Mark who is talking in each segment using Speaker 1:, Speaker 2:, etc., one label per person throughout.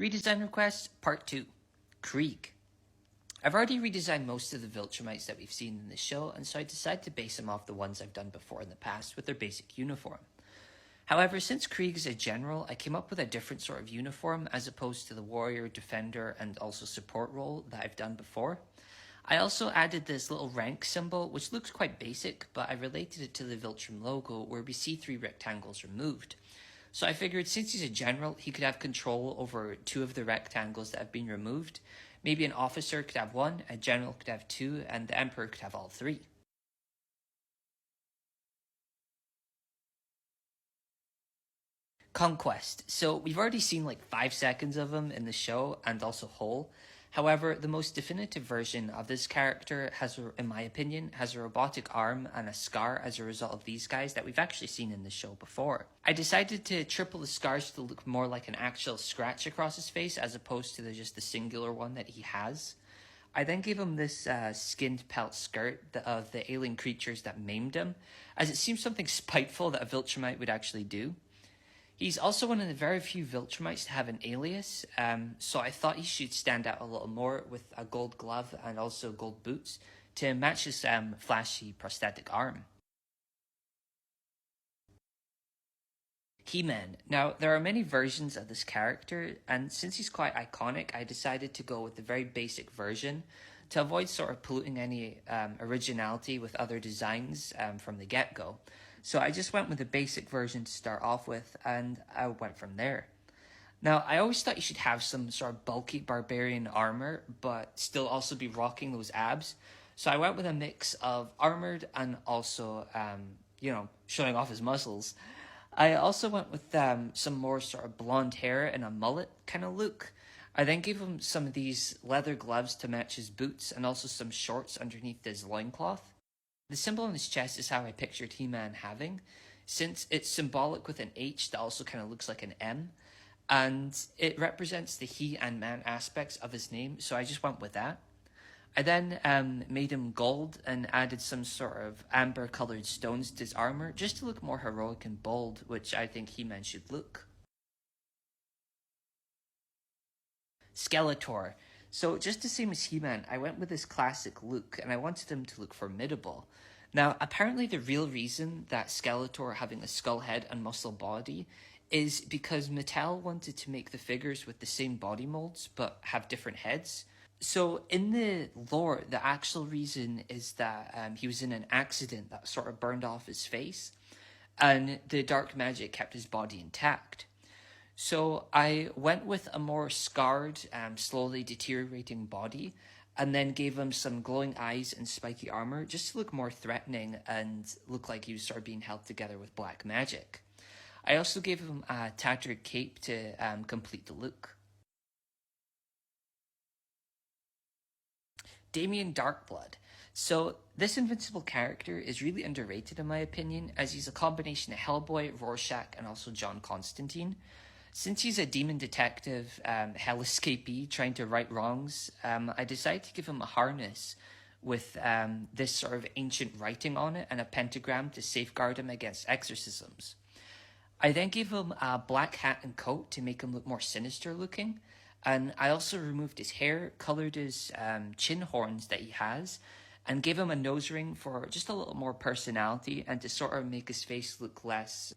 Speaker 1: Redesign request, part 2. Krieg. I've already redesigned most of the Viltrumites that we've seen in this show, and so I decided to base them off the ones I've done before in the past with their basic uniform. However, since Krieg is a general, I came up with a different sort of uniform as opposed to the warrior, defender, and also support role that I've done before. I also added this little rank symbol, which looks quite basic, but I related it to the Viltrum logo where we see 3 rectangles removed. So I figured since he's a general, he could have control over 2 of the rectangles that have been removed. Maybe an officer could have 1, a general could have 2, and the emperor could have all 3. Conquest. So we've already seen like 5 seconds of him in the show and also Whole. However, the most definitive version of this character has, in my opinion, has a robotic arm and a scar as a result of these guys that we've actually seen in the show before. I decided to triple the scars to look more like an actual scratch across his face as opposed to just the singular one that he has. I then gave him this skinned pelt skirt of the alien creatures that maimed him, as it seems something spiteful that a Viltrumite would actually do. He's also one of the very few Viltrumites to have an alias, so I thought he should stand out a little more with a gold glove and also gold boots to match his flashy prosthetic arm. He-Man. Now, there are many versions of this character, and since he's quite iconic, I decided to go with the very basic version to avoid sort of polluting any originality with other designs from the get-go. So I just went with the basic version to start off with, and I went from there. Now, I always thought you should have some sort of bulky barbarian armor, but still also be rocking those abs. So I went with a mix of armored and also, showing off his muscles. I also went with some more sort of blonde hair and a mullet kind of look. I then gave him some of these leather gloves to match his boots and also some shorts underneath his loincloth. The symbol on his chest is how I pictured He-Man having, since it's symbolic with an H that also kind of looks like an M, and it represents the he and man aspects of his name, so I just went with that. I then made him gold and added some sort of amber colored stones to his armor just to look more heroic and bold, which I think He-Man should look. Skeletor. So just the same as He-Man, I went with this classic look and I wanted him to look formidable. Now, apparently the real reason that Skeletor having a skull head and muscle body is because Mattel wanted to make the figures with the same body molds but have different heads. So in the lore, the actual reason is that he was in an accident that sort of burned off his face, and the dark magic kept his body intact. So I went with a more scarred, slowly deteriorating body, and then gave him some glowing eyes and spiky armor just to look more threatening and look like he was sort of being held together with black magic. I also gave him a tattered cape to complete the look. Damien Darkblood. So this invincible character is really underrated in my opinion, as he's a combination of Hellboy, Rorschach, and also John Constantine. Since he's a demon detective, hell escapee trying to right wrongs, I decided to give him a harness with this sort of ancient writing on it and a pentagram to safeguard him against exorcisms. I then gave him a black hat and coat to make him look more sinister looking, and I also removed his hair, colored his chin horns that he has, and gave him a nose ring for just a little more personality and to sort of make his face look less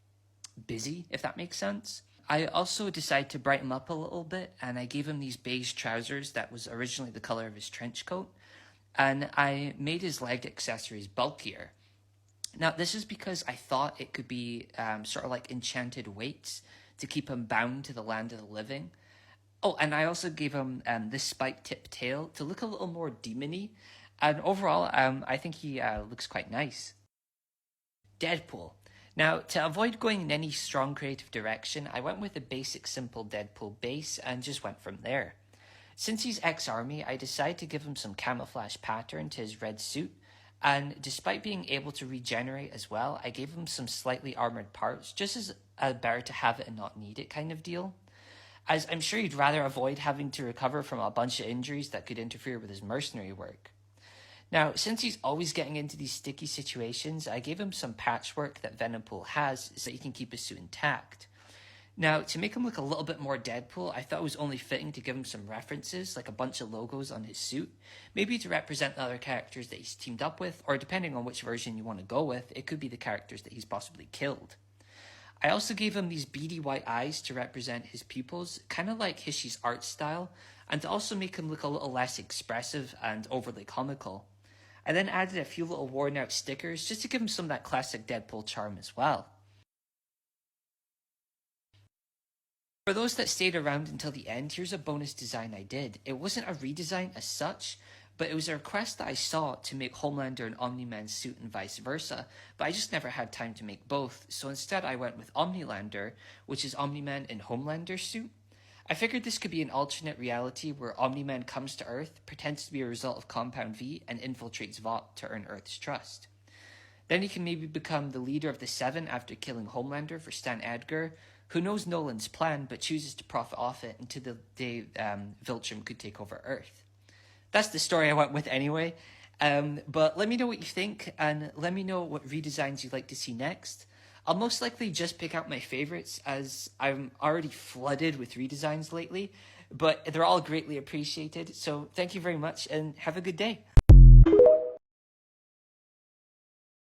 Speaker 1: busy, if that makes sense. I also decided to brighten him up a little bit, and I gave him these beige trousers that was originally the color of his trench coat, and I made his leg accessories bulkier. Now, this is because I thought it could be sort of like enchanted weights to keep him bound to the land of the living. Oh, and I also gave him this spike-tip tail to look a little more demon-y, and overall, I think he looks quite nice. Deadpool. Now, to avoid going in any strong creative direction, I went with a basic simple Deadpool base and just went from there. Since he's ex-army, I decided to give him some camouflage pattern to his red suit, and despite being able to regenerate as well, I gave him some slightly armored parts, just as better to have it and not need it kind of deal. As I'm sure he'd rather avoid having to recover from a bunch of injuries that could interfere with his mercenary work. Now, since he's always getting into these sticky situations, I gave him some patchwork that Venompool has so he can keep his suit intact. Now, to make him look a little bit more Deadpool, I thought it was only fitting to give him some references, like a bunch of logos on his suit, maybe to represent the other characters that he's teamed up with, or depending on which version you want to go with, it could be the characters that he's possibly killed. I also gave him these beady white eyes to represent his pupils, kind of like Hishi's art style, and to also make him look a little less expressive and overly comical. I then added a few little worn out stickers just to give him some of that classic Deadpool charm as well. For those that stayed around until the end, here's a bonus design I did. It wasn't a redesign as such, but it was a request that I saw to make Homelander an Omni-Man suit and vice versa, but I just never had time to make both, so instead I went with Omnilander, which is Omni-Man in Homelander's suit. I figured this could be an alternate reality where Omni-Man comes to Earth, pretends to be a result of Compound V, and infiltrates Vought to earn Earth's trust. Then he can maybe become the leader of the Seven after killing Homelander for Stan Edgar, who knows Nolan's plan but chooses to profit off it until the day Viltrum could take over Earth. That's the story I went with anyway. But let me know what you think, and let me know what redesigns you'd like to see next. I'll most likely just pick out my favorites, as I'm already flooded with redesigns lately, but they're all greatly appreciated. So thank you very much, and have a good day.